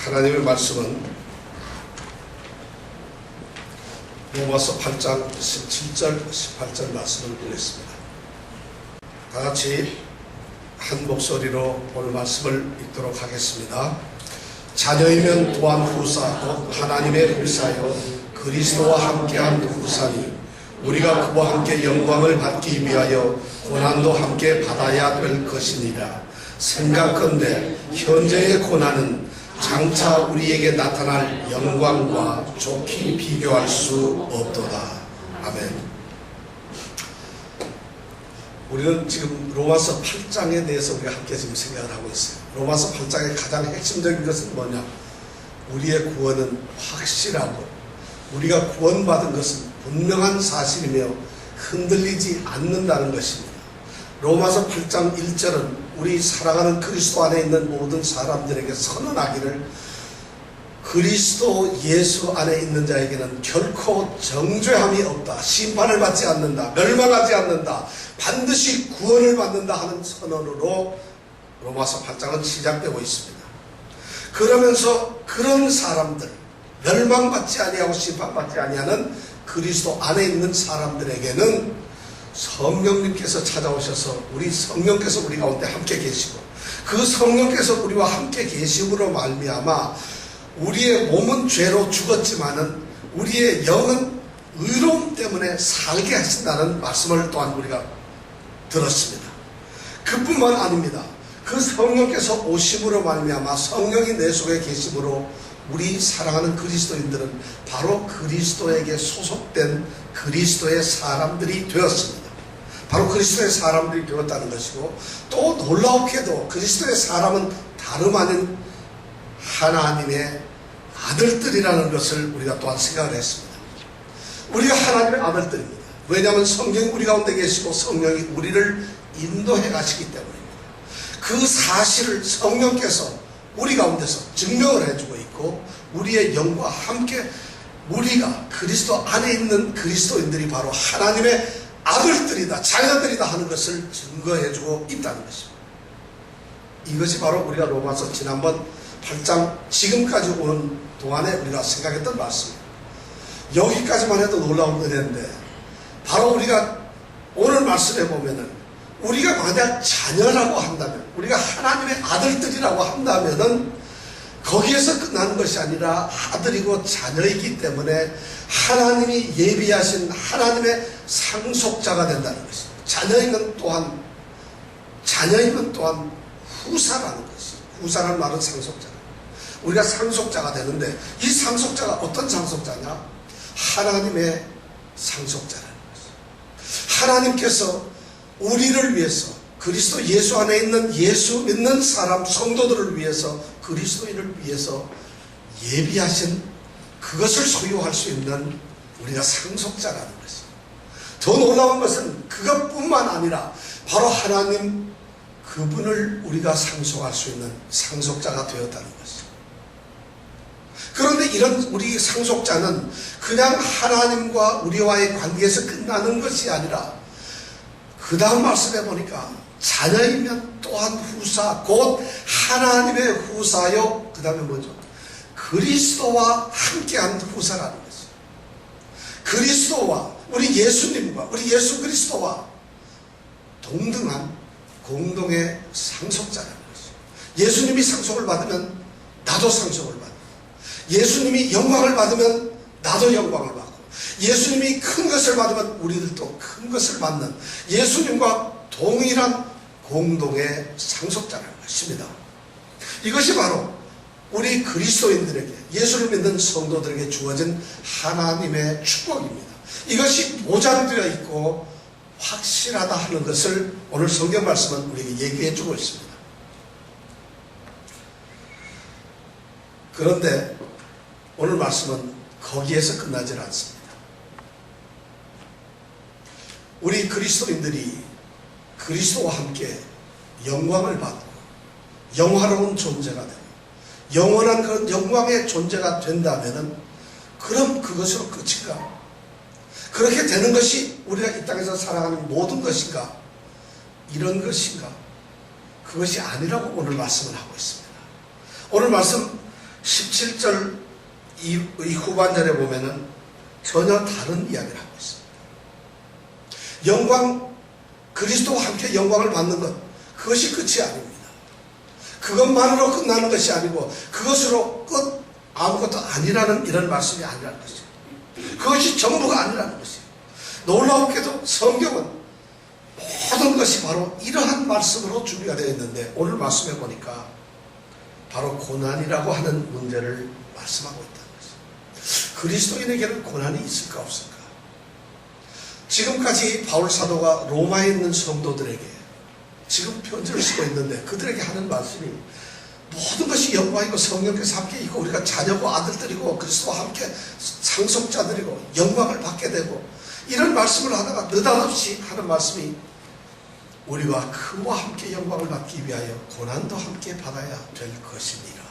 하나님의 말씀은 로마서 8장 17절 18절 말씀을 보겠습니다. 다같이 한 목소리로 오늘 말씀을 읽도록 하겠습니다. 자녀이면 또한 후사 곧 하나님의 후사여 그리스도와 함께한 후사니 우리가 그와 함께 영광을 받기 위하여 고난도 함께 받아야 될 것이니라. 생각건대 현재의 고난은 장차 우리에게 나타날 영광과 좋게 비교할 수 없도다. 아멘. 우리는 지금 로마서 8장에 대해서 우리가 함께 지금 생각을 하고 있어요. 로마서 8장의 가장 핵심적인 것은 뭐냐? 우리의 구원은 확실하고 우리가 구원받은 것은 분명한 사실이며 흔들리지 않는다는 것입니다. 로마서 8장 1절은 우리 사랑하는 그리스도 안에 있는 모든 사람들에게 선언하기를 그리스도 예수 안에 있는 자에게는 결코 정죄함이 없다. 심판을 받지 않는다. 멸망하지 않는다. 반드시 구원을 받는다 하는 선언으로 로마서 8장은 시작되고 있습니다. 그러면서 그런 사람들, 멸망받지 아니하고 심판받지 아니하는 그리스도 안에 있는 사람들에게는 성령님께서 찾아오셔서 우리 성령께서 우리 가운데 함께 계시고 그 성령께서 우리와 함께 계심으로 말미암아 우리의 몸은 죄로 죽었지만은 우리의 영은 의로움 때문에 살게 하신다는 말씀을 또한 우리가 들었습니다. 그뿐만 아닙니다. 그 성령께서 오심으로 말미암아 성령이 내 속에 계심으로 우리 사랑하는 그리스도인들은 바로 그리스도에게 소속된 그리스도의 사람들이 되었습니다. 바로 그리스도의 사람들이 되었다는 것이고, 또 놀라웠게도 그리스도의 사람은 다름 아닌 하나님의 아들들이라는 것을 우리가 또한 생각을 했습니다. 우리가 하나님의 아들들입니다. 왜냐하면 성령이 우리 가운데 계시고 성령이 우리를 인도해 가시기 때문입니다. 그 사실을 성령께서 우리 가운데서 증명을 해주고 있고, 우리의 영과 함께 우리가 그리스도 안에 있는 그리스도인들이 바로 하나님의 아들들이다, 자녀들이다 하는 것을 증거해주고 있다는 것입니다. 이것이 바로 우리가 로마서 지난번 8장 지금까지 오는 동안에 우리가 생각했던 말씀입니다. 여기까지만 해도 놀라운 은혜인데, 바로 우리가 오늘 말씀에 보면은 우리가 만약 자녀라고 한다면, 우리가 하나님의 아들들이라고 한다면은 거기에서 끝나는 것이 아니라 아들이고 자녀이기 때문에 하나님이 예비하신 하나님의 상속자가 된다는 것입니다. 자녀이면 또한 후사라는 것입니다. 후사라는 말은 상속자. 우리가 상속자가 되는데, 이 상속자가 어떤 상속자냐? 하나님의 상속자라는 것입니다. 하나님께서 우리를 위해서, 그리스도 예수 안에 있는 예수 믿는 사람 성도들을 위해서, 그리스도인을 위해서 예비하신 그것을 소유할 수 있는 우리가 상속자라는 것입니다. 더 놀라운 것은 그것뿐만 아니라 바로 하나님 그분을 우리가 상속할 수 있는 상속자가 되었다는 것입니다. 그런데 이런 우리 상속자는 그냥 하나님과 우리와의 관계에서 끝나는 것이 아니라 그 다음 말씀해 보니까 자녀이면 또한 후사 곧 하나님의 후사요, 그 다음에 뭐죠? 그리스도와 함께한 후사라는 것이죠. 그리스도와 우리 예수님과 우리 예수 그리스도와 동등한 공동의 상속자라는 것이죠. 예수님이 상속을 받으면 나도 상속을 받고, 예수님이 영광을 받으면 나도 영광을 받고, 예수님이 큰 것을 받으면 우리들도 큰 것을 받는 예수님과 동일한 공동의 상속자라는 것입니다. 이것이 바로 우리 그리스도인들에게, 예수를 믿는 성도들에게 주어진 하나님의 축복입니다. 이것이 보장되어 있고 확실하다 하는 것을 오늘 성경 말씀은 우리에게 얘기해 주고 있습니다. 그런데 오늘 말씀은 거기에서 끝나질 않습니다. 우리 그리스도인들이 그리스도와 함께 영광을 받고 영화로운 존재가 되고 영원한 그런 영광의 존재가 된다면은, 그럼 그것으로 끝인가? 그렇게 되는 것이 우리가 이 땅에서 살아가는 모든 것인가? 이런 것인가? 그것이 아니라고 오늘 말씀을 하고 있습니다. 오늘 말씀 17절 이 후반절에 보면은 전혀 다른 이야기를 하고 있습니다. 영광, 그리스도와 함께 영광을 받는 것, 그것이 끝이 아닙니다. 그것만으로 끝나는 것이 아니고 그것으로 끝 아무것도 아니라는 이런 말씀이 아니라는 것이죠. 그것이 전부가 아니라는 것이에요. 놀라웠게도 성경은 모든 것이 바로 이러한 말씀으로 준비가 되어 있는데 오늘 말씀해 보니까 바로 고난이라고 하는 문제를 말씀하고 있다는 것이죠. 그리스도인에게는 고난이 있을까 없을까? 지금까지 바울 사도가 로마에 있는 성도들에게 지금 편지를 쓰고 있는데 그들에게 하는 말씀이 모든 것이 영광이고 성령께서 함께 있고 우리가 자녀고 아들들이고 그리스도와 함께 상속자들이고 영광을 받게 되고 이런 말씀을 하다가 느닷없이 하는 말씀이 우리가 그와 함께 영광을 받기 위하여 고난도 함께 받아야 될 것이니라.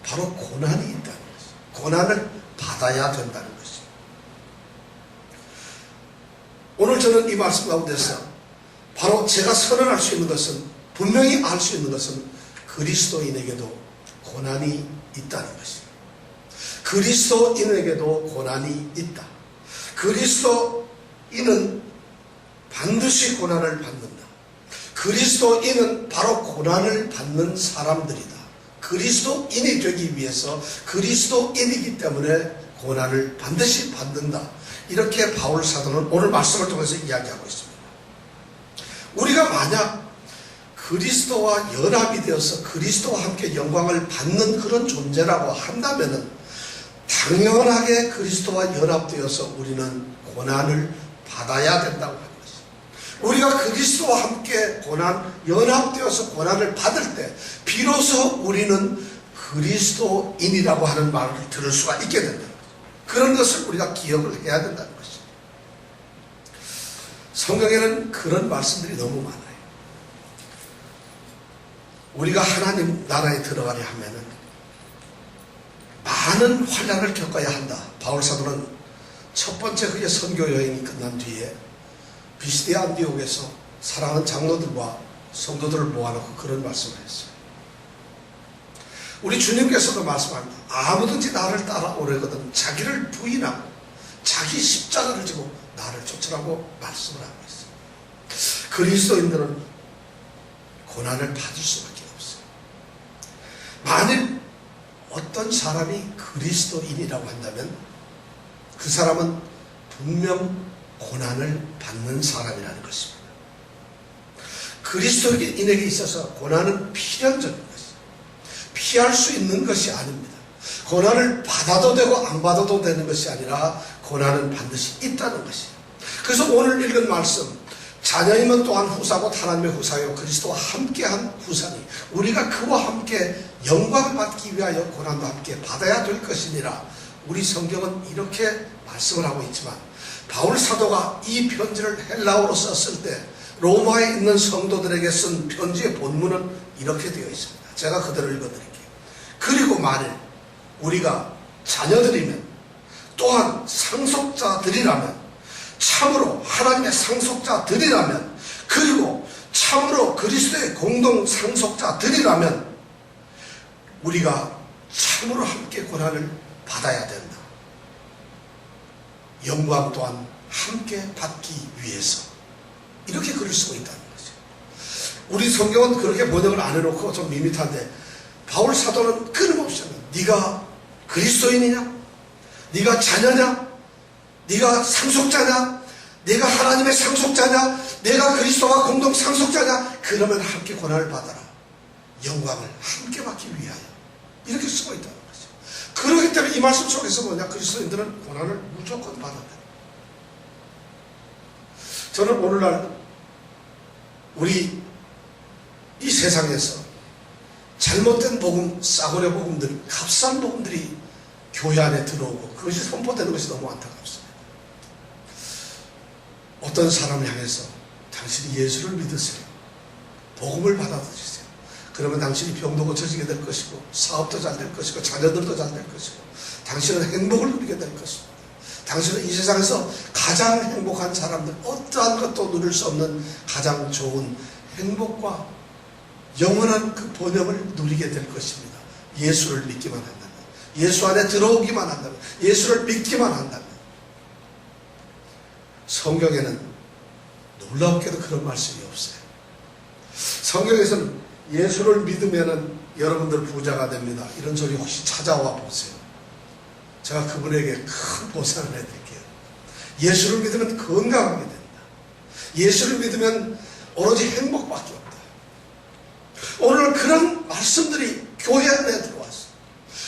바로 고난이 있다는 것이죠. 고난을 받아야 된다는 것이죠. 오늘 저는 이 말씀 가운데서 바로 제가 선언할 수 있는 것은, 분명히 알 수 있는 것은 그리스도인에게도 고난이 있다는 것입니다. 그리스도인에게도 고난이 있다. 그리스도인은 반드시 고난을 받는다. 그리스도인은 바로 고난을 받는 사람들이다. 그리스도인이 되기 위해서 그리스도인이기 때문에 고난을 반드시 받는다. 이렇게 바울 사도는 오늘 말씀을 통해서 이야기하고 있습니다. 우리가 만약 그리스도와 연합이 되어서 그리스도와 함께 영광을 받는 그런 존재라고 한다면은 당연하게 그리스도와 연합되어서 우리는 고난을 받아야 된다고 합니다. 우리가 그리스도와 함께 연합되어서 고난을 받을 때 비로소 우리는 그리스도인이라고 하는 말을 들을 수가 있게 된다는 거죠. 그런 것을 우리가 기억을 해야 된다는 것이죠. 성경에는 그런 말씀들이 너무 많아요. 우리가 하나님 나라에 들어가려 하면은 많은 환난을 겪어야 한다. 바울 사도는 첫 번째 그의 선교 여행이 끝난 뒤에 비시디아 안디옥에서 사랑하는 장로들과 성도들을 모아놓고 그런 말씀을 했어요. 우리 주님께서도 말씀합니다. 아무든지 나를 따라오려거든 자기를 부인하고 자기 십자가를 지고 나를 쫓으라고 말씀을 하고 있어요. 그리스도인들은 고난을 받을 수밖에 없어요. 만일 어떤 사람이 그리스도인이라고 한다면 그 사람은 분명 고난을 받는 사람이라는 것입니다. 그리스도인에게 있어서 고난은 필연적인 것이죠. 피할 수 있는 것이 아닙니다. 고난을 받아도 되고 안 받아도 되는 것이 아니라 고난은 반드시 있다는 것이에요. 그래서 오늘 읽은 말씀, 자녀이면 또한 후사고 하나님의 후사요 그리스도와 함께한 후사니 우리가 그와 함께 영광을 받기 위하여 고난도 함께 받아야 될 것이니라. 우리 성경은 이렇게 말씀을 하고 있지만 바울 사도가 이 편지를 헬라어로 썼을 때 로마에 있는 성도들에게 쓴 편지의 본문은 이렇게 되어 있습니다. 제가 그대로 읽어드릴게요. 그리고 만일 우리가 자녀들이면 또한 상속자들이라면 참으로 하나님의 상속자들이라면 그리고 참으로 그리스도의 공동 상속자들이라면 우리가 참으로 함께 고난을 받아야 된다. 영광 또한 함께 받기 위해서 이렇게 글을 쓰고 있다는 거죠. 우리 성경은 그렇게 번역을 안 해놓고 좀 밋밋한데 바울 사도는 끊임없이 네가 그리스도인이냐? 네가 자녀냐? 네가 상속자냐? 네가 하나님의 상속자냐? 내가 그리스도와 공동 상속자냐? 그러면 함께 고난을 받아라. 영광을 함께 받기 위하여 이렇게 쓰고 있다는 거죠. 그렇기 때문에 이 말씀 속에서 뭐냐? 그리스도인들은 고난을 무조건 받아야 된다. 저는 오늘날 우리 이 세상에서 잘못된 복음, 싸구려 복음들, 값싼 복음들이 교회 안에 들어오고 그것이 선포되는 것이 너무 안타깝습니다. 어떤 사람을 향해서 당신이 예수를 믿으세요. 복음을 받아들이세요. 그러면 당신이 병도 고쳐지게 될 것이고 사업도 잘 될 것이고 자녀들도 잘 될 것이고 당신은 행복을 누리게 될 것입니다. 당신은 이 세상에서 가장 행복한 사람들, 어떠한 것도 누릴 수 없는 가장 좋은 행복과 영원한 그 번영을 누리게 될 것입니다. 예수를 믿기만 한다면, 예수 안에 들어오기만 한다면, 예수를 믿기만 한다면. 성경에는 놀랍게도 그런 말씀이 없어요. 성경에서는 예수를 믿으면은 여러분들 부자가 됩니다, 이런 소리 혹시 찾아와 보세요. 제가 그분에게 큰 보상을 해드릴게요. 예수를 믿으면 건강하게 된다. 예수를 믿으면 오로지 행복밖에 없다. 오늘 그런 말씀들이 교회 안에 들어왔어요.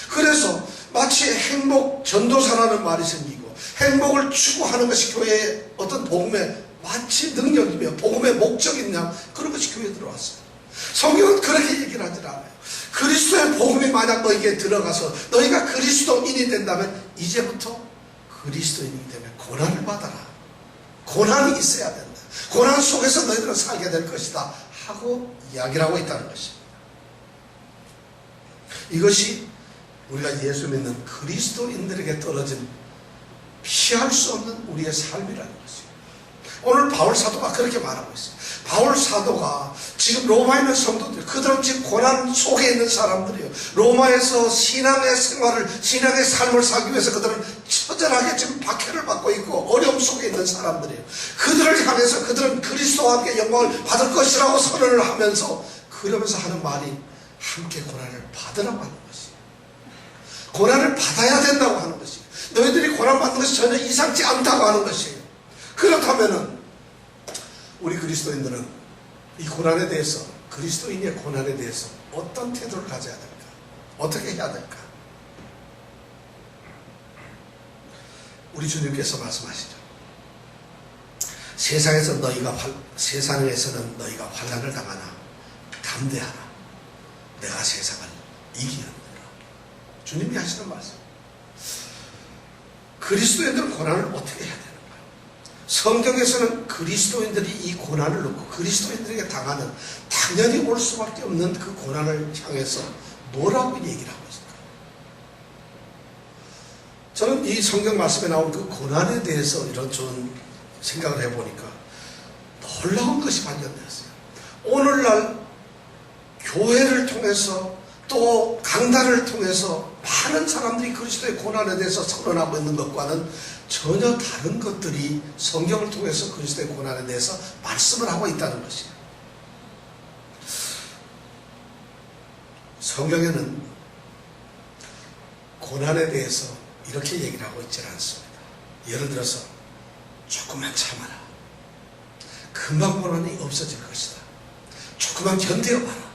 그래서 마치 행복 전도사라는 말이 생기고, 행복을 추구하는 것이 교회의 어떤 복음의 마치 능력이며 복음의 목적이냐, 그런 것이 교회에 들어왔어요. 성경은 그렇게 얘기를 하지 않아요. 그리스도의 복음이 만약 너에게 들어가서 너희가 그리스도인이 된다면 이제부터 그리스도인이 되면 고난을 받아라. 고난이 있어야 된다. 고난 속에서 너희들은 살게 될 것이다 하고 이야기를 하고 있다는 것입니다. 이것이 우리가 예수 믿는 그리스도인들에게 떨어진 피할 수 없는 우리의 삶이라는 것입니다. 오늘 바울 사도가 그렇게 말하고 있어요. 바울 사도가 지금 로마에 있는 성도들, 그들은 지금 고난 속에 있는 사람들이에요. 로마에서 신앙의 생활을, 신앙의 삶을 살기 위해서 그들은 처절하게 지금 박해를 받고 있고 어려움 속에 있는 사람들이에요. 그들을 향해서 그들은 그리스도와 함께 영광을 받을 것이라고 선언을 하면서, 그러면서 하는 말이 함께 고난을 받으라고 하는 것이에요. 고난을 받아야 된다고 하는 것이에요. 너희들이 고난 받는 것이 전혀 이상치 않다고 하는 것이에요. 그렇다면은 우리 그리스도인들은 이 고난에 대해서, 그리스도인의 고난에 대해서 어떤 태도를 가져야 될까? 어떻게 해야 될까? 우리 주님께서 말씀하시죠. 세상에서는 너희가 환난을 당하나 담대하라. 내가 세상을 이기었노라. 주님이 하시는 말씀. 그리스도인들은 고난을 어떻게 해야 되는가? 성경에서는 그리스도인들이 이 고난을 놓고 그리스도인들에게 당하는, 당연히 올 수밖에 없는 그 고난을 향해서 뭐라고 얘기를 하고 있을까? 저는 이 성경 말씀에 나온 그 고난에 대해서 이런 좋은 생각을 해보니까 놀라운 것이 발견되었어요. 오늘날 교회를 통해서 또 강단을 통해서 많은 사람들이 그리스도의 고난에 대해서 선언하고 있는 것과는 전혀 다른 것들이 성경을 통해서 그리스도의 고난에 대해서 말씀을 하고 있다는 것이에요. 성경에는 고난에 대해서 이렇게 얘기를 하고 있지는 않습니다. 예를 들어서 조금만 참아라. 금방 고난이 없어질 것이다. 조금만 견뎌봐라.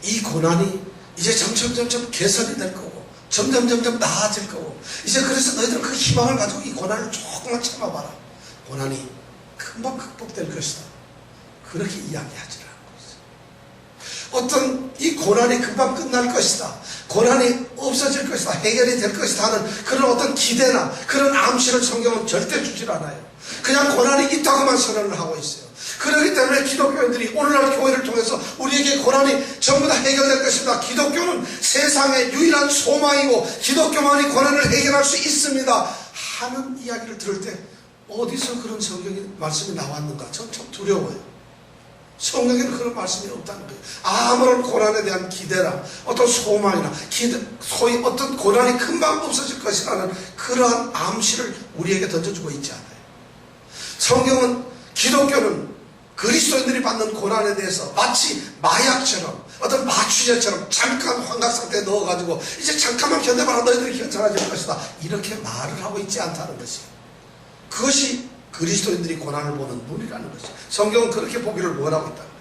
이 고난이 이제 점점 개선이 될 거고 점점 나아질 거고, 이제 그래서 너희들은 그 희망을 가지고 이 고난을 조금만 참아봐라. 고난이 금방 극복될 것이다. 그렇게 이야기하지 않고 있어요. 어떤 이 고난이 금방 끝날 것이다, 고난이 없어질 것이다, 해결이 될 것이다 하는 그런 어떤 기대나 그런 암시를 성경은 절대 주질 않아요. 그냥 고난이 있다고만 선언을 하고 있어요. 그렇기 때문에 기독교인들이 오늘날 교회를 통해서 우리에게 고난이 전부 다 해결될 것입니다. 기독교는 세상의 유일한 소망이고 기독교만이 고난을 해결할 수 있습니다 하는 이야기를 들을 때 어디서 그런 성경의 말씀이 나왔는가? 전 참 두려워요. 성경에는 그런 말씀이 없다는 거예요. 아무런 고난에 대한 기대나 어떤 소망이나 소위 어떤 고난이 금방 없어질 것이라는 그러한 암시를 우리에게 던져주고 있지 않아요. 성경은, 기독교는 그리스도인들이 받는 고난에 대해서 마치 마약처럼, 어떤 마취제처럼 잠깐 환각 상태에 넣어가지고 이제 잠깐만 견뎌봐라, 너희들이 괜찮아질 것이다, 이렇게 말을 하고 있지 않다는 것이에요. 그것이 그리스도인들이 고난을 보는 눈이라는 것이에요. 성경은 그렇게 보기를 원하고 있다는 거예요.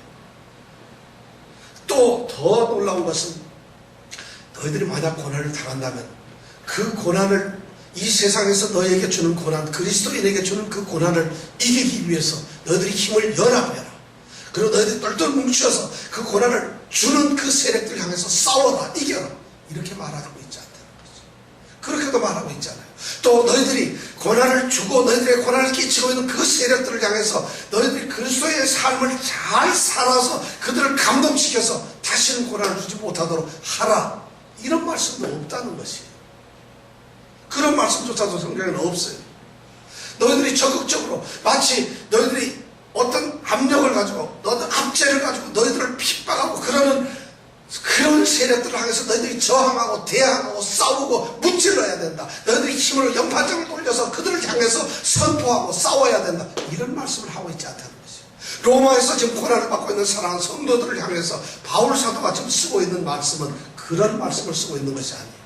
또 더 놀라운 것은, 너희들이 만약 고난을 당한다면 그 고난을, 이 세상에서 너희에게 주는 고난, 그리스도인에게 주는 그 고난을 이기기 위해서 너희들이 힘을 연합해라. 그리고 너희들이 똘똘 뭉쳐서 그 고난을 주는 그 세력들 향해서 싸워라, 이겨라, 이렇게 말하고 있지 않다는 거죠. 그렇게도 말하고 있잖아요. 또 너희들이 고난을 주고 너희들의 고난을 끼치고 있는 그 세력들을 향해서 너희들이 그리스도의 삶을 잘 살아서 그들을 감동시켜서 다시는 고난을 주지 못하도록 하라, 이런 말씀도 없다는 것이에요. 그런 말씀조차도 성경에는 없어요. 너희들이 적극적으로 마치 너희들이 어떤 압력을 가지고, 어떤 압제를 가지고 너희들을 핍박하고 그러는 그런 세력 이것들을 향해서 너희들이 저항하고 대항하고 싸우고 무찔러야 된다. 너희들이 힘으로 연판장을 돌려서 그들을 향해서 선포하고 싸워야 된다. 이런 말씀을 하고 있지 않다는 것이죠. 로마에서 지금 고난을 받고 있는 사랑하는 성도들을 향해서 바울 사도가 지금 쓰고 있는 말씀은 그런 말씀을 쓰고 있는 것이 아니에요.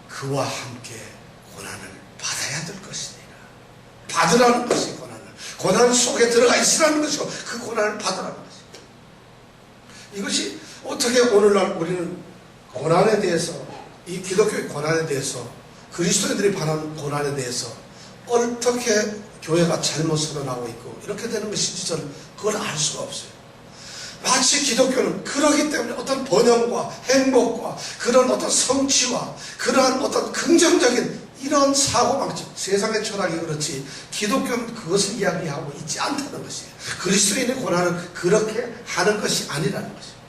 그와 함께 고난을 받아야 될 것이니라. 받으라는 것이 고난 속에 들어가 있으라는 것이고 그 고난을 받으라는 것이고, 이것이 어떻게 오늘날 우리는 고난에 대해서, 이 기독교의 고난에 대해서, 그리스도인들이 받는 고난에 대해서 어떻게 교회가 잘못 선언하고 있고 이렇게 되는 것인지 저는 그걸 알 수가 없어요. 마치 기독교는 그러기 때문에 어떤 번영과 행복과 그런 어떤 성취와 그러한 어떤 긍정적인 이런 사고방식, 세상의 철학이 그렇지 기독교는 그것을 이야기하고 있지 않다는 것이에요. 그리스도인의 고난은 그렇게 하는 것이 아니라는 것이에요.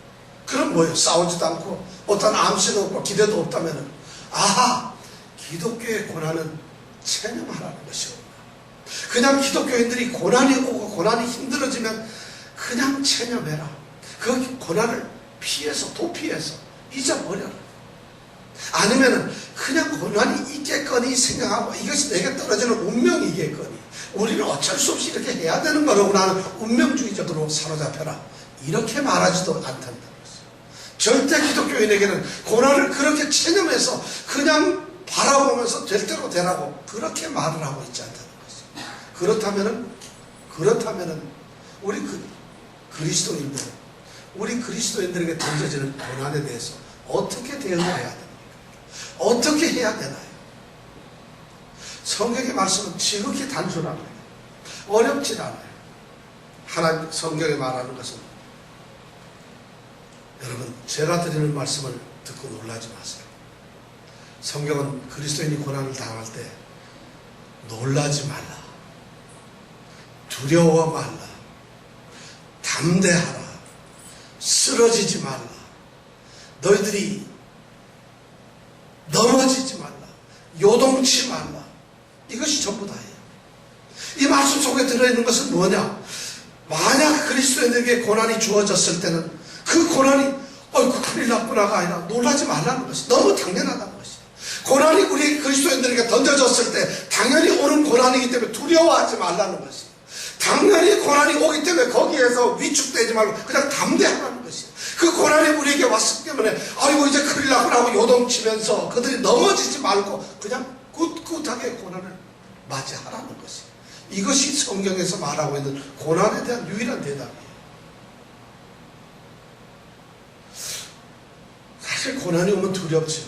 그럼 뭐예요? 싸우지도 않고 어떤 암시도 없고 기대도 없다면 아하, 기독교의 고난은 체념하라는 것이구나. 그냥 기독교인들이 고난이 오고 고난이 힘들어지면 그냥 체념해라. 그 고난을 피해서 도피해서 잊어버려라. 아니면은 그냥 고난이 있겠거니 생각하고 이것이 내게 떨어지는 운명이겠거니 우리는 어쩔 수 없이 이렇게 해야 되는 거라고 나는 운명주의적으로 사로잡혀라. 이렇게 말하지도 않다는 것이죠. 절대 기독교인에게는 고난을 그렇게 체념해서 그냥 바라보면서 될 대로 되라고 그렇게 말을 하고 있지 않다는 것이죠. 그렇다면은 우리 그리스도인들에게 던져지는 고난에 대해서 어떻게 대응을 해야 됩니까? 어떻게 해야 되나요? 성경의 말씀은 지극히 단순합니다. 어렵지 않아요. 하나님 성경에 말하는 것은, 여러분 제가 드리는 말씀을 듣고 놀라지 마세요. 성경은 그리스도인이 고난을 당할 때 놀라지 말라, 두려워 말라, 담대하라, 쓰러지지 말라, 너희들이 넘어지지 말라, 요동치 말라, 이것이 전부 다예요. 이 말씀 속에 들어있는 것은 뭐냐? 만약 그리스도인에게 고난이 주어졌을 때는 그 고난이 큰일 났구나가 아니라 놀라지 말라는 것이 너무 당연하다는 것이에요. 고난이 우리 그리스도인들에게 던져졌을 때 당연히 오는 고난이기 때문에 두려워하지 말라는 것이에요. 당연히 고난이 오기 때문에 거기에서 위축되지 말고 그냥 담대하라는 것이에요. 그 고난이 우리에게 왔기 때문에 아이고 이제 큰일 났구나 하고 요동치면서 그들이 넘어지지 말고 그냥 꿋꿋하게 고난을 맞이하라는 것이에요. 이것이 성경에서 말하고 있는 고난에 대한 유일한 대답이에요. 사실 고난이 오면 두렵죠.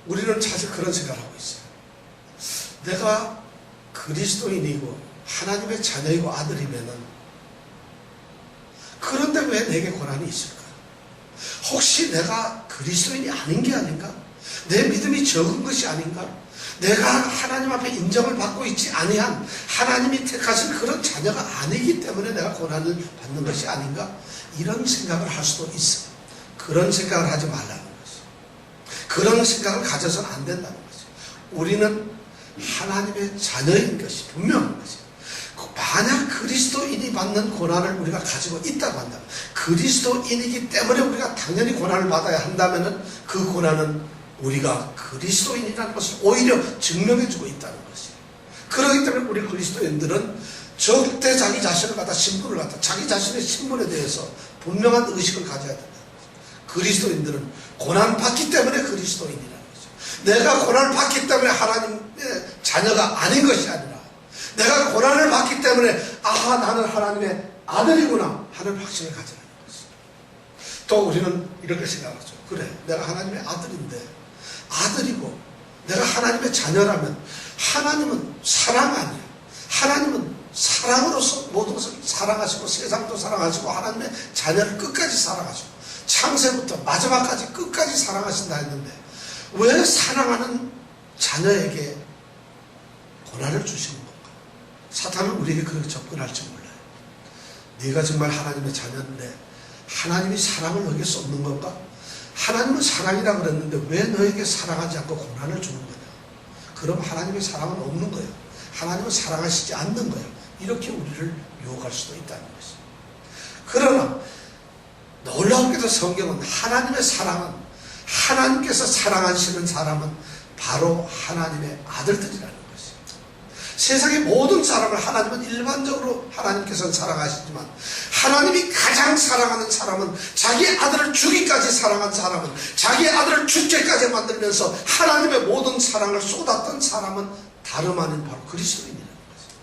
우리는 사실 그런 생각을 하고 있어요. 내가 그리스도인이고 하나님의 자녀이고 아들이면은 그런데 왜 내게 고난이 있을까? 혹시 내가 그리스도인이 아닌 게 아닌가? 내 믿음이 적은 것이 아닌가? 내가 하나님 앞에 인정을 받고 있지 아니한 하나님이 택하신 그런 자녀가 아니기 때문에 내가 고난을 받는 것이 아닌가? 이런 생각을 할 수도 있어요. 그런 생각을 하지 말라는 것이죠. 그런 생각을 가져서는 안 된다는 것이죠. 우리는 하나님의 자녀인 것이 분명한 것이에요. 만약 그리스도인이 받는 고난을 우리가 가지고 있다고 한다면, 그리스도인이기 때문에 우리가 당연히 고난을 받아야 한다면 그 고난은 우리가 그리스도인이라는 것을 오히려 증명해주고 있다는 것이에요. 그렇기 때문에 우리 그리스도인들은 절대 자기 자신을 갖다 신분을 갖다 자기 자신의 신분에 대해서 분명한 의식을 가져야 된다는 것이에요. 그리스도인들은 고난받기 때문에 그리스도인이라는 거죠. 내가 고난을 받기 때문에 하나님의 자녀가 아닌 것이 아니라 내가 고난을 받기 때문에 아하 나는 하나님의 아들이구나 하는 확신을 가지라는 것이죠. 또 우리는 이렇게 생각하죠. 그래 내가 하나님의 아들인데, 아들이고 내가 하나님의 자녀라면 하나님은 사랑 아니에요. 하나님은 사랑으로서 모든 것을 사랑하시고 세상도 사랑하시고 하나님의 자녀를 끝까지 사랑하시고 창세부터 마지막까지 끝까지 사랑하신다 했는데 왜 사랑하는 자녀에게 고난을 주시는 건가? 사탄은 우리에게 그렇게 접근할지 몰라요. 네가 정말 하나님의 자녀인데 하나님이 사랑을 너에게 쏟는 건가? 하나님은 사랑이라 그랬는데 왜 너에게 사랑하지 않고 고난을 주는 거냐? 그럼 하나님의 사랑은 없는 거예요. 하나님은 사랑하시지 않는 거예요. 이렇게 우리를 유혹할 수도 있다는 것이죠. 그러나 놀라운게도 성경은 하나님의 사랑은, 하나님께서 사랑하시는 사람은 바로 하나님의 아들들이라는 것이에요. 세상의 모든 사람을 하나님은 일반적으로 하나님께서는 사랑하시지만 하나님이 가장 사랑하는 사람은, 자기 아들을 주기까지 사랑한 사람은, 자기 아들을 죽게까지 만들면서 하나님의 모든 사랑을 쏟았던 사람은 다름 아닌 바로 그리스도인이라는 거죠.